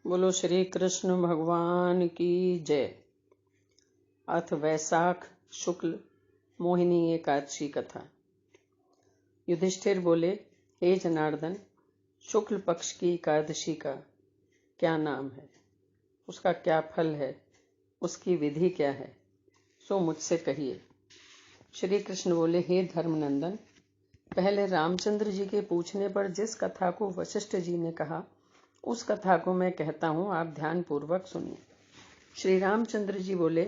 बोलो श्री कृष्ण भगवान की जय। अथ वैशाख शुक्ल मोहिनी एकादशी कथा। युधिष्ठिर बोले, हे जनार्दन, शुक्ल पक्ष की एकादशी का क्या नाम है, उसका क्या फल है, उसकी विधि क्या है, सो मुझसे कहिए। श्री कृष्ण बोले, हे धर्मनंदन, पहले रामचंद्र जी के पूछने पर जिस कथा को वशिष्ठ जी ने कहा उस कथा को मैं कहता हूं, आप ध्यान पूर्वक सुनिए। श्री रामचंद्र जी बोले,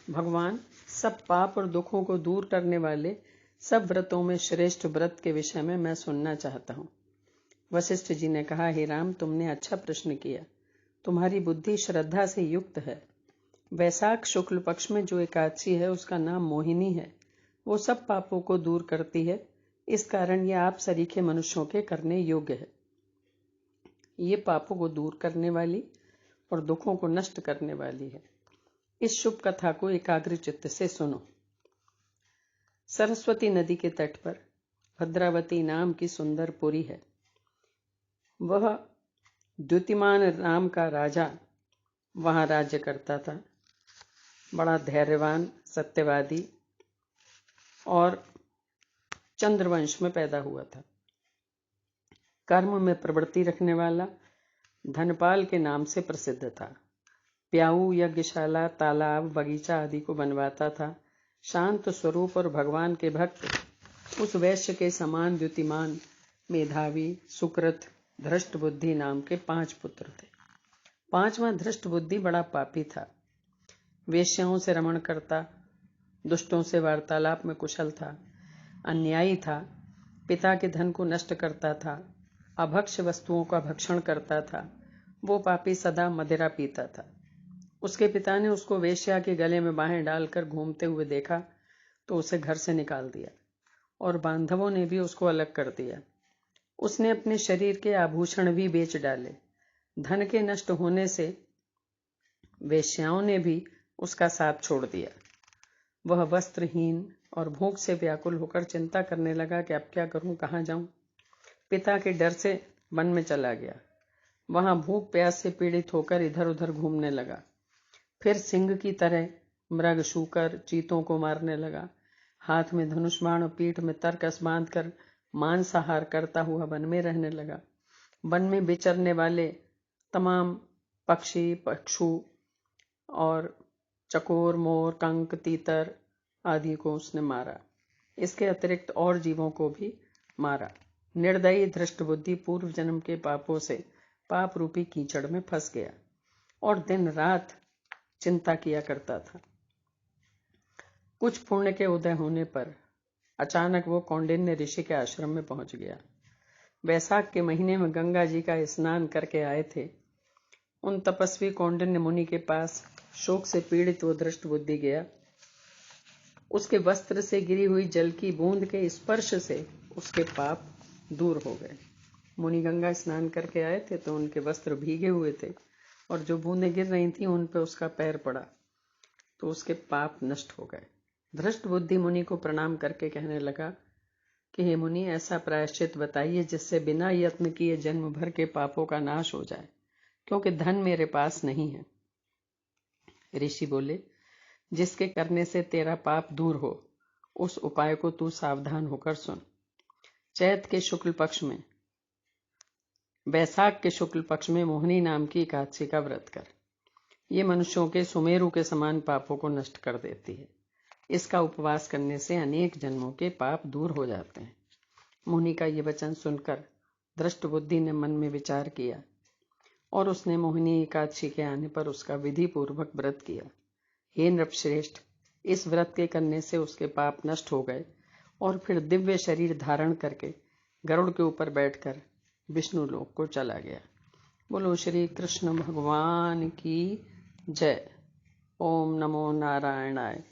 भगवान, सब पाप और दुखों को दूर करने वाले सब व्रतों में श्रेष्ठ व्रत के विषय में मैं सुनना चाहता हूं। वशिष्ठ जी ने कहा, हे राम, तुमने अच्छा प्रश्न किया, तुम्हारी बुद्धि श्रद्धा से युक्त है। वैशाख शुक्ल पक्ष में जो एकादशी है उसका नाम मोहिनी है। वो सब पापों को दूर करती है, इस कारण यह आप सरीखे मनुष्यों के करने योग्य है। ये पापों को दूर करने वाली और दुखों को नष्ट करने वाली है। इस शुभ कथा को एकाग्र चित्त से सुनो। सरस्वती नदी के तट पर भद्रावती नाम की सुंदर पुरी है। वह द्युतिमान नाम का राजा वहां राज्य करता था। बड़ा धैर्यवान, सत्यवादी और चंद्रवंश में पैदा हुआ था। कर्म में प्रवृत्ति रखने वाला, धनपाल के नाम से प्रसिद्ध था। प्याऊ, यज्ञशाला, तालाब, बगीचा आदि को बनवाता था। शांत स्वरूप और भगवान के भक्त उस वैश्य के समान द्युतिमान, मेधावी, सुकृत, धृष्ट बुद्धि नाम के 5 पुत्र थे। 5वां धृष्ट बुद्धि बड़ा पापी था। वेश्याओं से रमण करता, दुष्टों से वार्तालाप में कुशल था, अन्यायी था, पिता के धन को नष्ट करता था, अभक्ष्य वस्तुओं का भक्षण करता था। वो पापी सदा मदिरा पीता था। उसके पिता ने उसको वेश्या के गले में बाहें डालकर घूमते हुए देखा तो उसे घर से निकाल दिया और बांधवों ने भी उसको अलग कर दिया। उसने अपने शरीर के आभूषण भी बेच डाले। धन के नष्ट होने से वेश्याओं ने भी उसका साथ छोड़ दिया। वह वस्त्रहीन और भूख से व्याकुल होकर चिंता करने लगा कि अब क्या करूं, कहां जाऊं। पिता के डर से वन में चला गया। वहां भूख प्यास से पीड़ित होकर इधर उधर घूमने लगा। फिर सिंह की तरह मृग, शूकर, चीतों को मारने लगा। हाथ में धनुष बाण और पीठ में तरकस बांधकर मांसाहार करता हुआ वन में रहने लगा। वन में विचरने वाले तमाम पक्षी, पक्षु और चकोर, मोर, कंक, तीतर आदि को उसने मारा। इसके अतिरिक्त और जीवों को भी मारा। निर्दयी धृष्ट बुद्धि पूर्व जन्म के पापों से पाप रूपी कीचड़ में फंस गया और दिन रात चिंता किया करता था। कुछ पुण्य के उदय होने पर अचानक वो कौंडिन्य ऋषि के आश्रम में पहुंच गया। वैशाख के महीने में गंगा जी का स्नान करके आए थे। उन तपस्वी कौंडिन्य मुनि के पास शोक से पीड़ित वो धृष्ट बुद्धि गया। उसके वस्त्र से गिरी हुई जल की बूंद के स्पर्श से उसके पाप दूर हो गए। मुनि गंगा स्नान करके आए थे तो उनके वस्त्र भीगे हुए थे और जो बूंदें गिर रही थी उन पे उसका पैर पड़ा तो उसके पाप नष्ट हो गए। धृष्ट बुद्धि मुनि को प्रणाम करके कहने लगा कि हे मुनि, ऐसा प्रायश्चित बताइए जिससे बिना यत्न किए जन्म भर के पापों का नाश हो जाए, क्योंकि धन मेरे पास नहीं है। ऋषि बोले, जिसके करने से तेरा पाप दूर हो उस उपाय को तू सावधान होकर सुन। चैत के शुक्ल पक्ष में, वैशाख के शुक्ल पक्ष में मोहिनी नाम की एकादशी का व्रत कर। ये मनुष्यों के सुमेरु के समान पापों को नष्ट कर देती है। इसका उपवास करने से अनेक जन्मों के पाप दूर हो जाते हैं। मुनि का ये वचन सुनकर धृष्ट बुद्धि ने मन में विचार किया और उसने मोहिनी एकादशी के आने पर उसका विधि पूर्वक व्रत किया। हे नृपश्रेष्ठ, इस व्रत के करने से उसके पाप नष्ट हो गए और फिर दिव्य शरीर धारण करके गरुड़ के ऊपर बैठकर विष्णु लोक को चला गया। बोलो श्री कृष्ण भगवान की जय। ओम नमो नारायणाय।